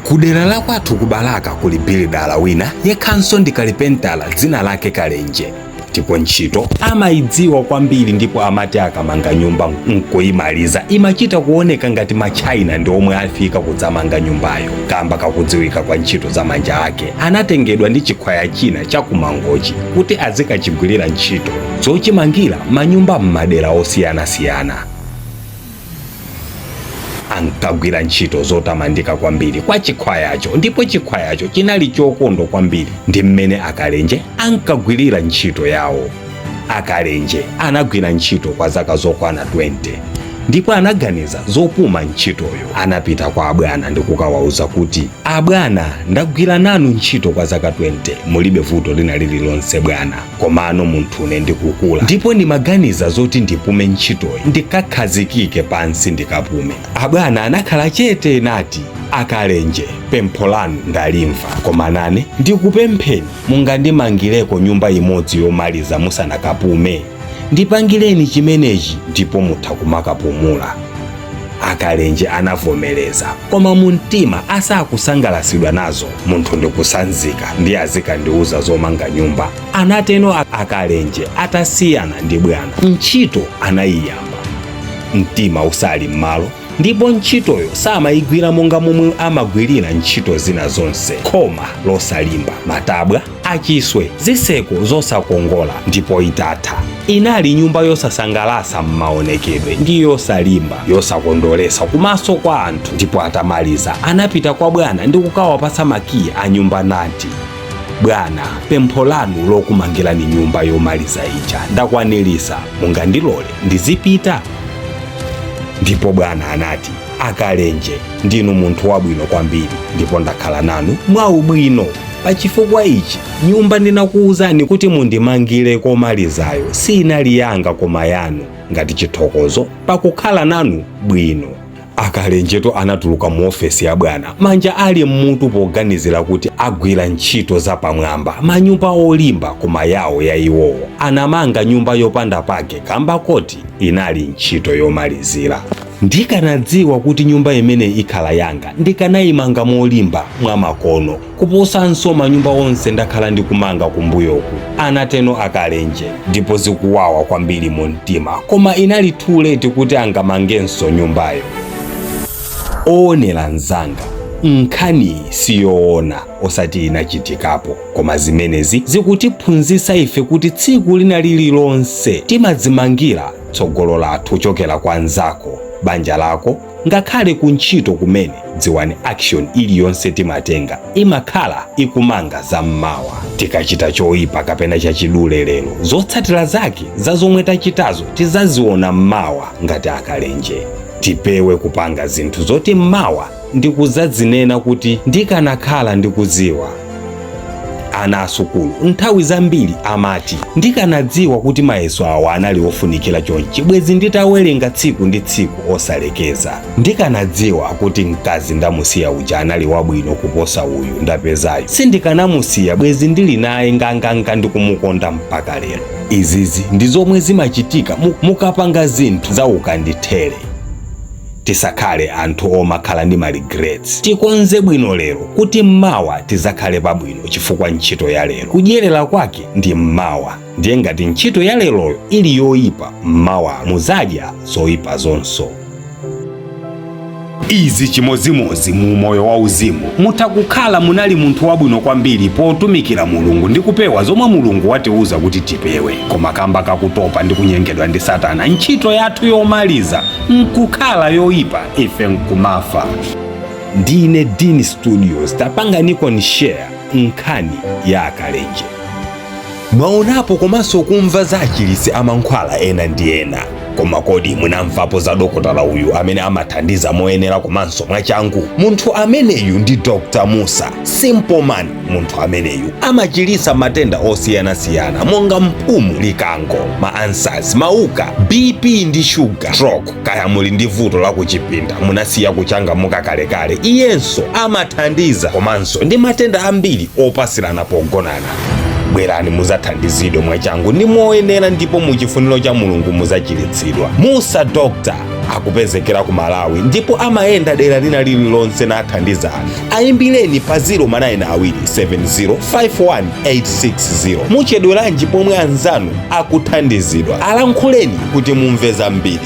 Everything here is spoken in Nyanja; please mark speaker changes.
Speaker 1: Kudera la kwathu kubalaka kuli bilidala wina yekhanso ndi kalipentala dzina lake Kalenje. Ndipo ntchito amayidziwa kwambiri ndipo amati akamanga nyumba nkuyimaliza imachita kuoneka ngati machina ndi omwe afika kudzamanga nyumbayo. Kamba kakudziwika kwa ntchito za manja ake, anatengedwa ndi chikhwaya china chakumangochi kuti azikachigwirira ntchito zochimangira manyumba m'madera osiyanasiyana. Ankagwira ntchito zotamandika kwambiri kwa chikhwayacho, ndipo chikhwayacho chinali chokondwa kwambiri ndi mmene Akalenje ankagwirira ntchito yawo. Akalenje anagwira ntchito kwa zaka zokwana 20 ndipo anaganiza zopuma ntchitoyo. Anapita kwa abwana ndi kukawauza kuti, abwana, ndagwira nanu ntchito kwa zaka 20, mulibe vuto lina lililonse bwana, komano munthune ndikukula ndipo ndimaganiza zoti ndipume ntchitoyi ndikakhazikike pansi ndikapume. Abwana anakhala chete nati, Akalenje, pempho lanu ndalimva, koma nane ndikupempheni mungandimangireko nyumba imodzi yomaliza musanakapume. Ndipangireni chimenechi ndipo mutha kumakapumula. Akalenje anavomereza, koma mumtima asakusangalasidwa nazo. Munthu ndikusanzika ndi azikandiuza zomanga nyumba. Anateno Akalenje atasiyana ndi bwana, ntchito anayiyamba. Mtima usali m'malo, ndipo ntchitoyo samayigwira monga momwe amagwirira ntchito zina zonse. Khoma losalimba, matabwa achiswe, zitseko zosakongola, ndipo itatha. Inali nyumba yosasangalasa m'maonekedwe ndi yosalimba, yosakondolesa kumaso kwa anthu. Ndipo atamaliza anapita kwa bwana ndi kukawapasa makiyi a nyumba nati, bwana, pempho lanu lokumangirani nyumba yomaliza ija ndakwanirisa, mungandilole ndizipita? Ndipo bwana anati, Akalenje, ndinu munthu wabwino kwambiri ndipo ndakhala nanu mwaubwino. Pachifukwa ichi nyumba ndinakuwuzani kuti mundimangire komalizayo sinali yanga koma yanu, ngati chithokozo pakukhala nanu bwino. Akalenjeto anatuluka mu ofesi ya bwana manja ali mmutu poganizira kuti agwira ntchito zapamwamba, manyumba olimba koma yawo yayiwowo. Anamanga nyumba yopanda pake kamba koti inali ntchito yomalizira. Ndikanadziwa kuti nyumba imene ikhala yanga ndikanayimanga molimba mwa makono kuposanso manyumba onse ndakhala ndikumanga kumbuyoku, anateno Akalenje, ndipo zikuwawa kwambiri mu mtima, koma inali too late kuti angamangenso nyumbayo. Oonera nzanga, nkhani siyoona osati inachitikapo, koma zimenezi zikutiphunzitsa ife kuti tsiku lina lililonse timadzimangira tsogolo lathu kuchokera kwa nzako, banja lako, ngakhale kuntchito kumene dziwani action iliyonse timatenga imakhala ikumanga zam'mawa. Tikachita choyipa kapena chachidule lero, zotsatira zake za zomwe tachitazo tizaziona m'mawa. Ngati Akalenje tipewe kupanga zinthu zoti m'mawa ndikuzadzinena kuti ndikanakhala ndikudziwa. Ana asukulu nthawi zambiri amati, ndikanadziwa kuti mayeso awa anali ofunikira chonchi bwezi nditawerenga tsiku ndi tsiku osalekeza. Ndikanadziwa kuti mkazi ndamusiya uja anali wabwino kuposa uyu ndapezayo, sindikanamusiya bwezi ndili naye nganganga ndikumukonda mpaka lero. Izizi ndi zomwe zimachitika mukapanga zinthu za ukandithere. Tisakhale anthu omakhala ndi regrets. Tikonze bwino lero kuti mmawa tizakhale pabwino, chifukwa ntchito ya lero kudyerera kwake ndi mmawa. Ndiye ngati ntchito ya leroyo ili yoyipa, mmawa muzadya zoyipa zonso. Izi chimozimozi mu moyo wauzimu mutakukhala munali munthu wabwino kwambiri potumikira Mulungu ndi kupewa zomwe Mulungu watiuza kuti tipewe, koma kamba kakutopa ndi kunyengedwa ndi Satana, ntchito yathu yomaliza nkukhala yoyipa, ife nkumafa. Ndine Dini Studios tapanganiko ni share nkhani ya Akalenje. Mwaonapo komanso kumva za achilisi amankhwala ena ndi ena, koma kodi munamvapo za dokotala uyu amene amathandiza moyenera komanso mwachangu? Munthu ameneyu ndi Dr. Musa Simple Man. Munthu ameneyu amachilisa matenda osiyanasiyana monga mphumu, likango, ma-answers, mauka, BP ndi sugar, stroke, kaya muli ndi vuto la kuchipinda munasiya kuchangamuka kalekale, iyenso amathandiza komanso ndi matenda ambiri opasirana pogonana. Bwerani muzathandizidwe mwachangu ndi moyenera ndipo muchifuniro cha Mulungu muzachilitsidwa. Musa Doctor akupezekera ku Malawi ndipo amayenda dera lina lililonse nathandizana. Ayimbireni pa 092705180. muchedweranji pomwe anzanu akuthandizidwa. alankhuleni kuti mumve zambiri.